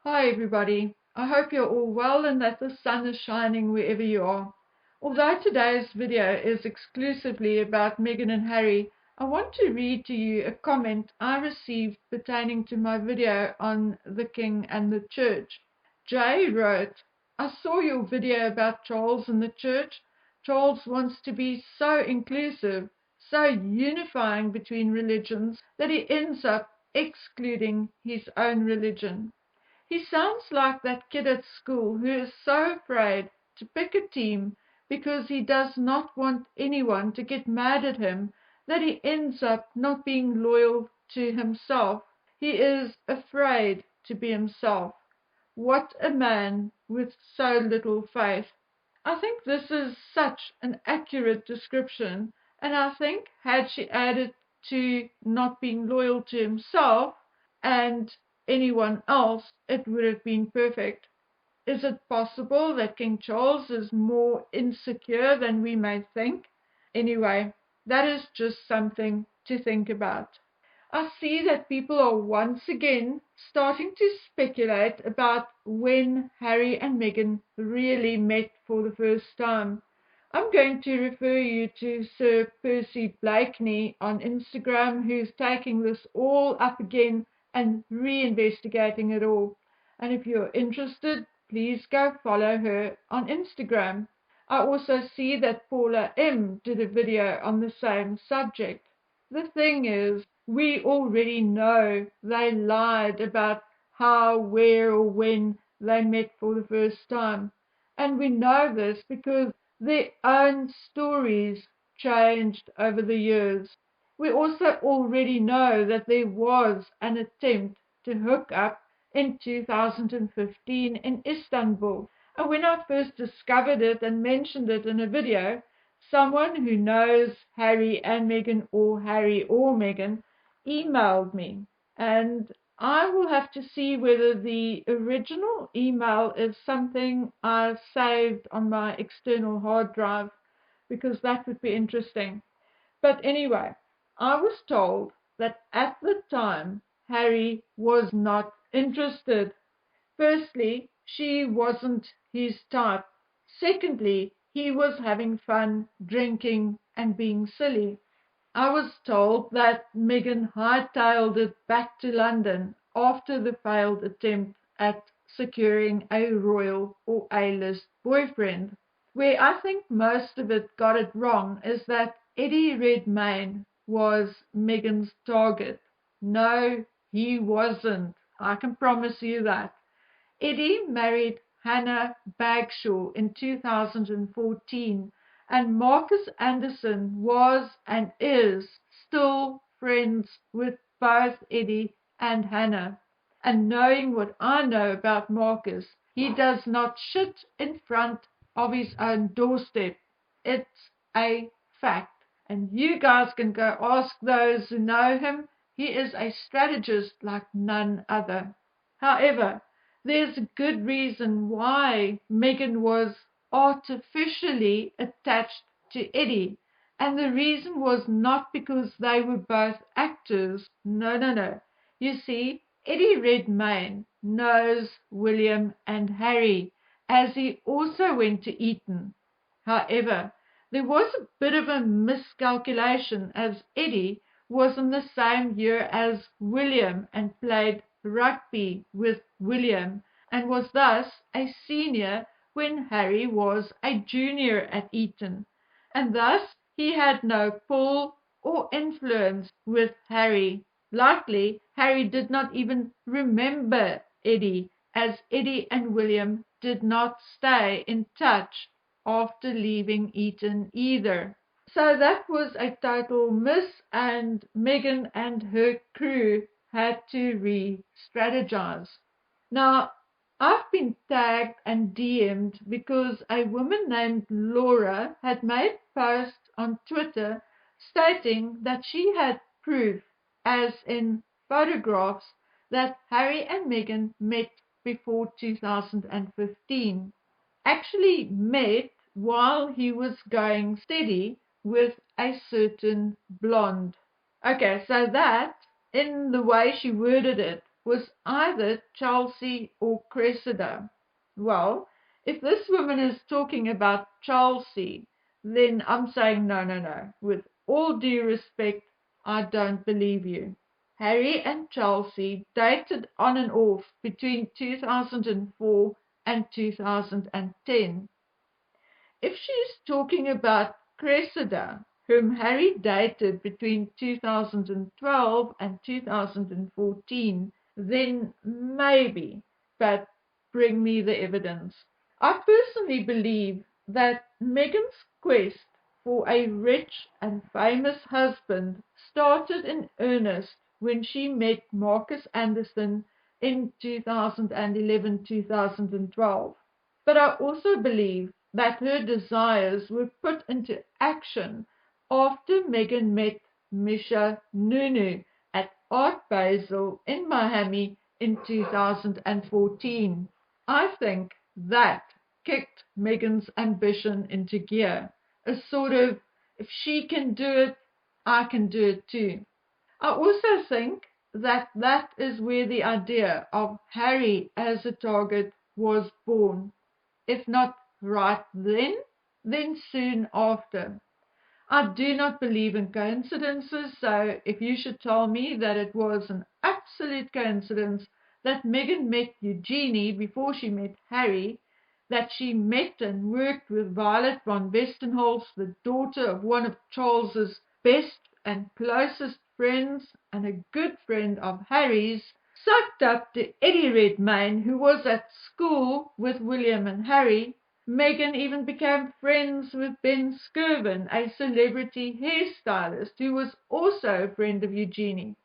Hi everybody, I hope you're all well and that the sun is shining wherever you are. Although today's video is exclusively about Meghan and Harry, I want to read to you a comment I received pertaining to my video on the King and the Church. Jay wrote, I saw your video about Charles and the Church. Charles wants to be so inclusive, so unifying between religions that he ends up excluding his own religion. He sounds like that kid at school who is so afraid to pick a team because he does not want anyone to get mad at him that he ends up not being loyal to himself. He is afraid to be himself. What a man with so little faith. I think this is such an accurate description, and I think had she added to not being loyal to himself and anyone else, it would have been perfect. Is it possible that King Charles is more insecure than we may think? Anyway, that is just something to think about. I see that people are once again starting to speculate about when Harry and Meghan really met for the first time. I'm going to refer you to Sir Percy Blakeney on Instagram, who's taking this all up again and reinvestigating it all. And if you're interested, please go follow her on Instagram. I also see that Paula M did a video on the same subject. The thing is, we already know they lied about how, where, or when they met for the first time. And we know this because their own stories changed over the years. We also already know that there was an attempt to hook up in 2015 in Istanbul. And when I first discovered it and mentioned it in a video, someone who knows Harry and Meghan, or Harry or Meghan, emailed me. And I will have to see whether the original email is something I saved on my external hard drive, because that would be interesting. But anyway, I was told that at the time Harry was not interested. Firstly, she wasn't his type. Secondly, he was having fun drinking and being silly. I was told that Meghan hightailed it back to London after the failed attempt at securing a royal or A-list boyfriend. Where I think most of it got it wrong is that Eddie Redmayne was Meghan's target. No, he wasn't. I can promise you that. Eddie married Hannah Bagshaw in 2014, and Marcus Anderson was and is still friends with both Eddie and Hannah. And knowing what I know about Marcus, he does not shit in front of his own doorstep. It's a fact. And you guys can go ask those who know him. He is a strategist like none other. However, there's a good reason why Meghan was artificially attached to Eddie. And the reason was not because they were both actors. No, no, no. You see, Eddie Redmayne knows William and Harry, as he also went to Eton. However, there was a bit of a miscalculation, as Eddie was in the same year as William and played rugby with William, and was thus a senior when Harry was a junior at Eton, and thus he had no pull or influence with Harry. Likely, Harry did not even remember Eddie, as Eddie and William did not stay in touch after leaving Eton either. So that was a total miss, and Meghan and her crew had to re-strategize. Now, I've been tagged and DM'd because a woman named Laura had made posts on Twitter stating that she had proof, as in photographs, that Harry and Meghan met before 2015. Actually met while he was going steady with a certain blonde. Okay, so that, in the way she worded it, was either Chelsea or Cressida. Well, if this woman is talking about Chelsea, then I'm saying no, no, no. With all due respect, I don't believe you. Harry and Chelsea dated on and off between 2004 and 2010. If she's talking about Cressida, whom Harry dated between 2012 and 2014, then maybe, but bring me the evidence. I personally believe that Meghan's quest for a rich and famous husband started in earnest when she met Marcus Anderson in 2011-2012. But I also believe that her desires were put into action after Meghan met Misha Nunu at Art Basel in Miami in 2014. I think that kicked Meghan's ambition into gear. A sort of, if she can do it, I can do it too. I also think that that is where the idea of Harry as a target was born. If not right then soon after. I do not believe in coincidences, so if you should tell me that it was an absolute coincidence that Meghan met Eugenie before she met Harry, that she met and worked with Violet von Westenholz, the daughter of one of Charles's best and closest friends and a good friend of Harry's, sucked up to Eddie Redmayne, who was at school with William and Harry. Meghan even became friends with Ben Skirvin, a celebrity hairstylist who was also a friend of Eugenie.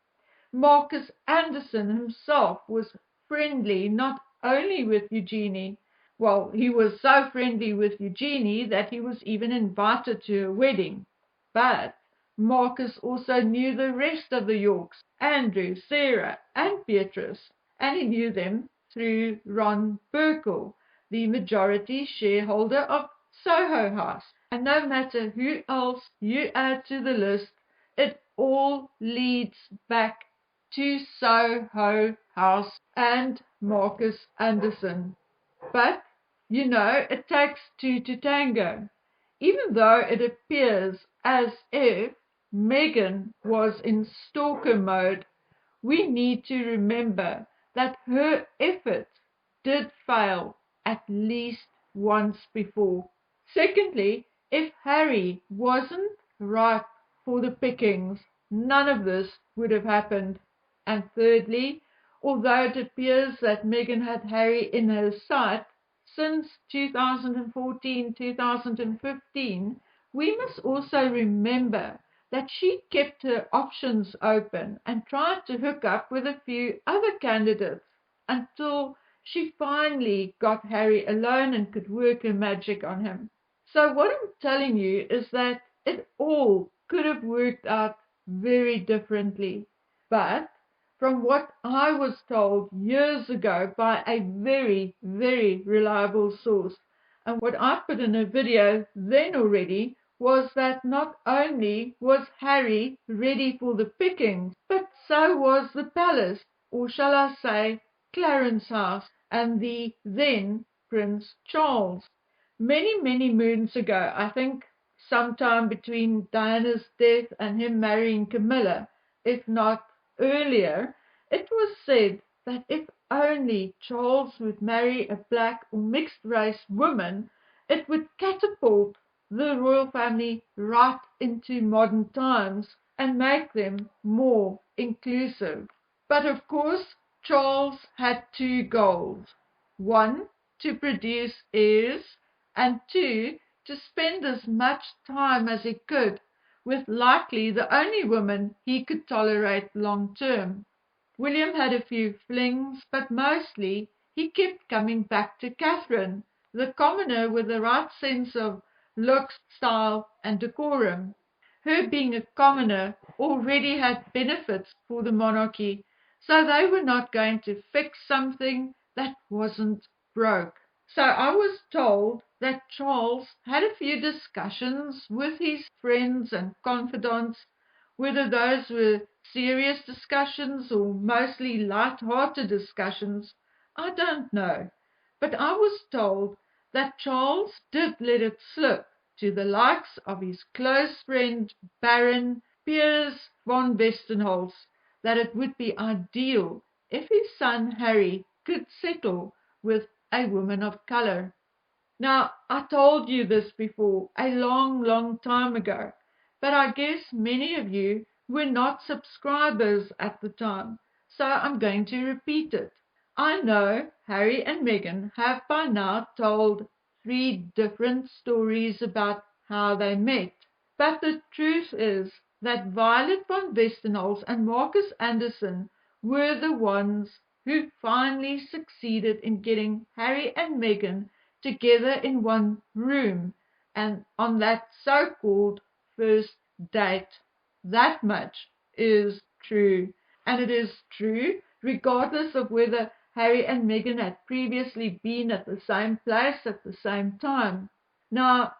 Marcus Anderson himself was friendly not only with Eugenie, well, he was so friendly with Eugenie that he was even invited to her wedding. But Marcus also knew the rest of the Yorks, Andrew, Sarah, and Beatrice, and he knew them through Ron Burkle, the majority shareholder of Soho House. And no matter who else you add to the list, it all leads back to Soho House and Marcus Anderson. But, it takes two to tango. Even though it appears as if Meghan was in stalker mode, we need to remember that her efforts did fail at least once before. Secondly, if Harry wasn't ripe for the pickings, none of this would have happened. And thirdly, although it appears that Meghan had Harry in her sight since 2014-2015, we must also remember that she kept her options open and tried to hook up with a few other candidates until she finally got Harry alone and could work her magic on him. So what I'm telling you is that it all could have worked out very differently. But from what I was told years ago by a very, very reliable source, and what I put in a video then already, was that not only was Harry ready for the pickings, but so was the palace, or shall I say Clarence House, and the then Prince Charles. Many, many moons ago, I think sometime between Diana's death and him marrying Camilla, if not earlier, it was said that if only Charles would marry a black or mixed race woman, it would catapult the royal family right into modern times and make them more inclusive. But of course, Charles had two goals. One, to produce heirs, and two, to spend as much time as he could with likely the only woman he could tolerate long term. William had a few flings, but mostly he kept coming back to Catherine, the commoner with the right sense of looks, style, and decorum. Her being a commoner already had benefits for the monarchy, so they were not going to fix something that wasn't broke. So I was told that Charles had a few discussions with his friends and confidants, whether those were serious discussions or mostly light-hearted discussions, I don't know. But I was told that Charles did let it slip to the likes of his close friend Baron Piers von Westenholz that it would be ideal if his son Harry could settle with a woman of color. Now, I told you this before, a long, long time ago, but I guess many of you were not subscribers at the time, so I'm going to repeat it. I know Harry and Meghan have by now told 3 different stories about how they met, but the truth is that Violet von Westenholz and Marcus Anderson were the ones who finally succeeded in getting Harry and Meghan together in one room and on that so-called first date. That much is true. And it is true regardless of whether Harry and Meghan had previously been at the same place at the same time. Now,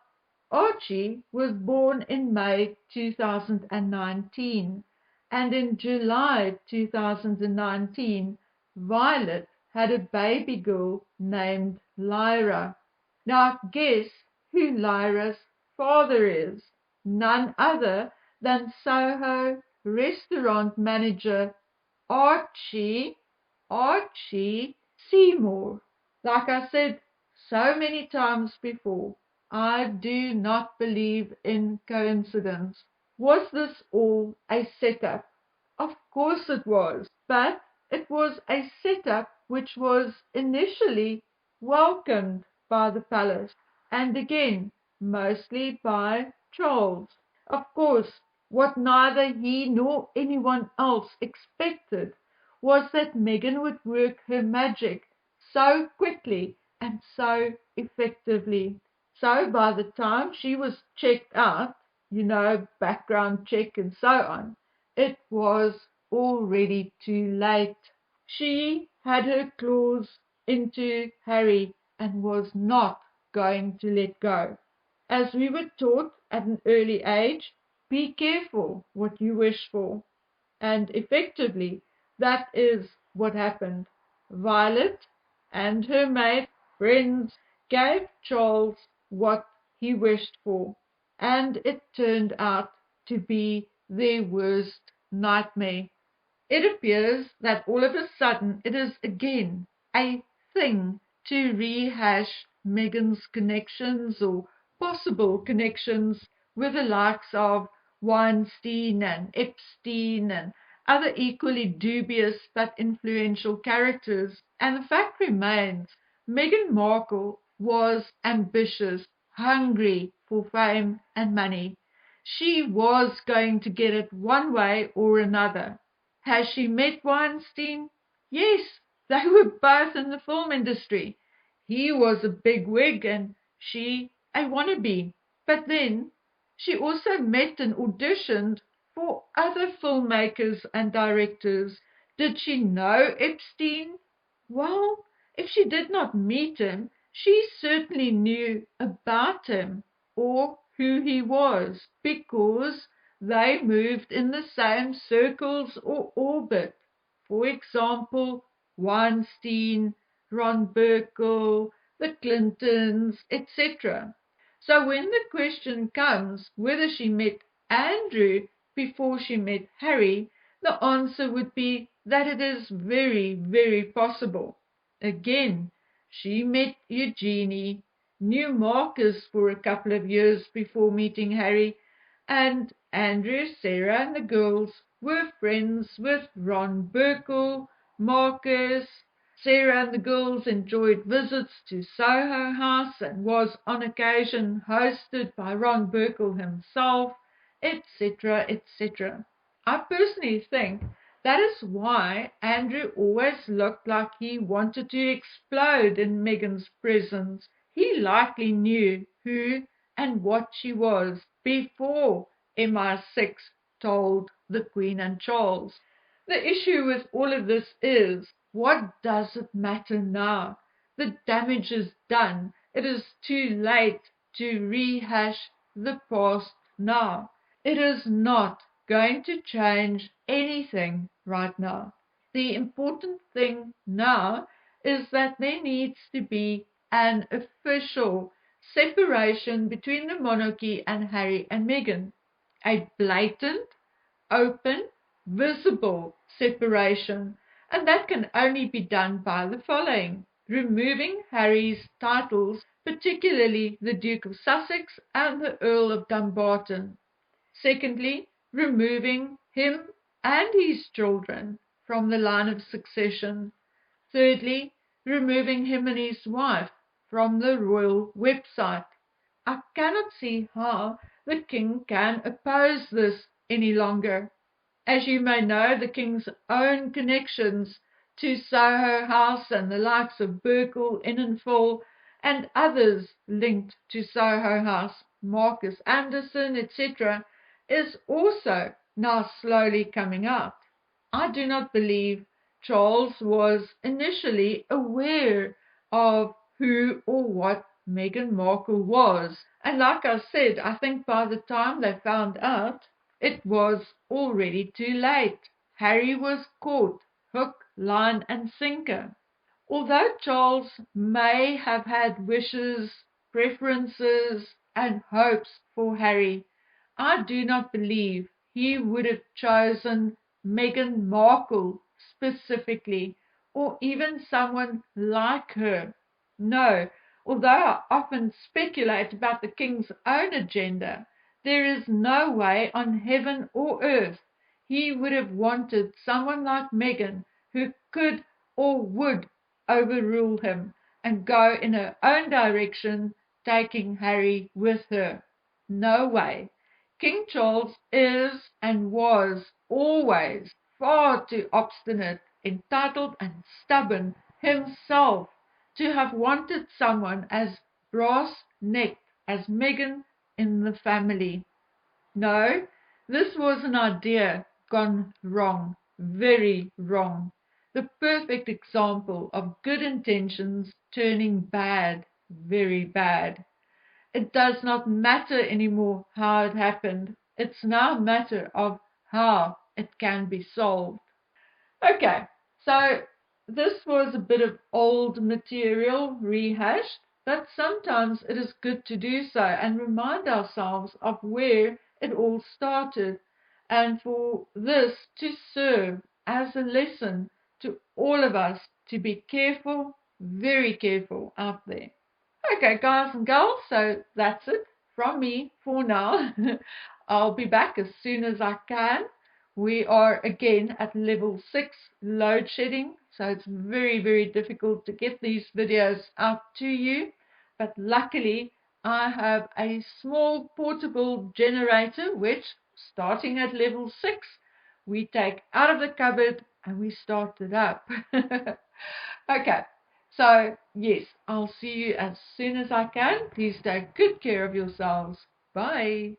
Archie was born in May 2019, and in July 2019, Violet had a baby girl named Lyra. Now, guess who Lyra's father is? None other than Soho restaurant manager Archie Seymour. Like I said so many times before, I do not believe in coincidence. Was this all a setup? Of course it was, but it was a setup which was initially welcomed by the palace, and again, mostly by Charles. Of course, what neither he nor anyone else expected was that Meghan would work her magic so quickly and so effectively. So by the time she was checked out, background check and so on, it was already too late. She had her claws into Harry and was not going to let go. As we were taught at an early age, be careful what you wish for. And effectively, that is what happened. Violet and her maid friends gave Charles what he wished for, and it turned out to be their worst nightmare. It appears that all of a sudden it is again a thing to rehash Meghan's connections or possible connections with the likes of Weinstein and Epstein and other equally dubious but influential characters. And the fact remains, Meghan Markle was ambitious, hungry for fame and money. She was going to get it one way or another. Has she met Weinstein? Yes, they were both in the film industry. He was a big wig and she a wannabe. But then she also met and auditioned for other filmmakers and directors. Did she know Epstein? Well, if she did not meet him, she certainly knew about him or who he was, because they moved in the same circles or orbit. For example, Weinstein, Ron Burkle, the Clintons, etc. So when the question comes whether she met Andrew before she met Harry, the answer would be that it is very, very possible. Again, she met Eugenie, knew Marcus for a couple of years before meeting Harry, and Andrew, Sarah, and the girls were friends with Ron Burkle, Marcus. Sarah and the girls enjoyed visits to Soho House and was on occasion hosted by Ron Burkle himself, etc., etc. I personally think that is why Andrew always looked like he wanted to explode in Meghan's presence. He likely knew who and what she was before MI6 told the Queen and Charles. The issue with all of this is, what does it matter now? The damage is done. It is too late to rehash the past now. It is not going to change anything right now. The important thing now is that there needs to be an official separation between the monarchy and Harry and Meghan. A blatant, open, visible separation, and that can only be done by the following: removing Harry's titles, particularly the Duke of Sussex and the Earl of Dumbarton. Secondly, removing him and his children from the line of succession. Thirdly, removing him and his wife from the royal website. I cannot see how the king can oppose this any longer. As you may know, the king's own connections to Soho House and the likes of Burkle, Innenfall, and others linked to Soho House, Marcus Anderson, etc., is also now slowly coming out. I do not believe Charles was initially aware of who or what Meghan Markle was. And like I said, I think by the time they found out, it was already too late. Harry was caught, hook, line, and sinker. Although Charles may have had wishes, preferences, and hopes for Harry, I do not believe he would have chosen Meghan Markle specifically, or even someone like her. No, although I often speculate about the king's own agenda, there is no way on heaven or earth he would have wanted someone like Meghan who could or would overrule him and go in her own direction, taking Harry with her. No way. King Charles is and was always far too obstinate, entitled, and stubborn himself to have wanted someone as brass-necked as Meghan in the family. No, this was an idea gone wrong, very wrong. The perfect example of good intentions turning bad, very bad. It does not matter anymore how it happened. It's now a matter of how it can be solved. Okay, so this was a bit of old material rehashed, but sometimes it is good to do so and remind ourselves of where it all started, and for this to serve as a lesson to all of us to be careful, very careful out there. Okay, guys and girls, so that's it from me for now. I'll be back as soon as I can. We are again at level 6 load shedding, so it's very, very difficult to get these videos out to you. But luckily, I have a small portable generator, which, starting at level 6, we take out of the cupboard and we start it up. Okay. So, yes, I'll see you as soon as I can. Please take good care of yourselves. Bye.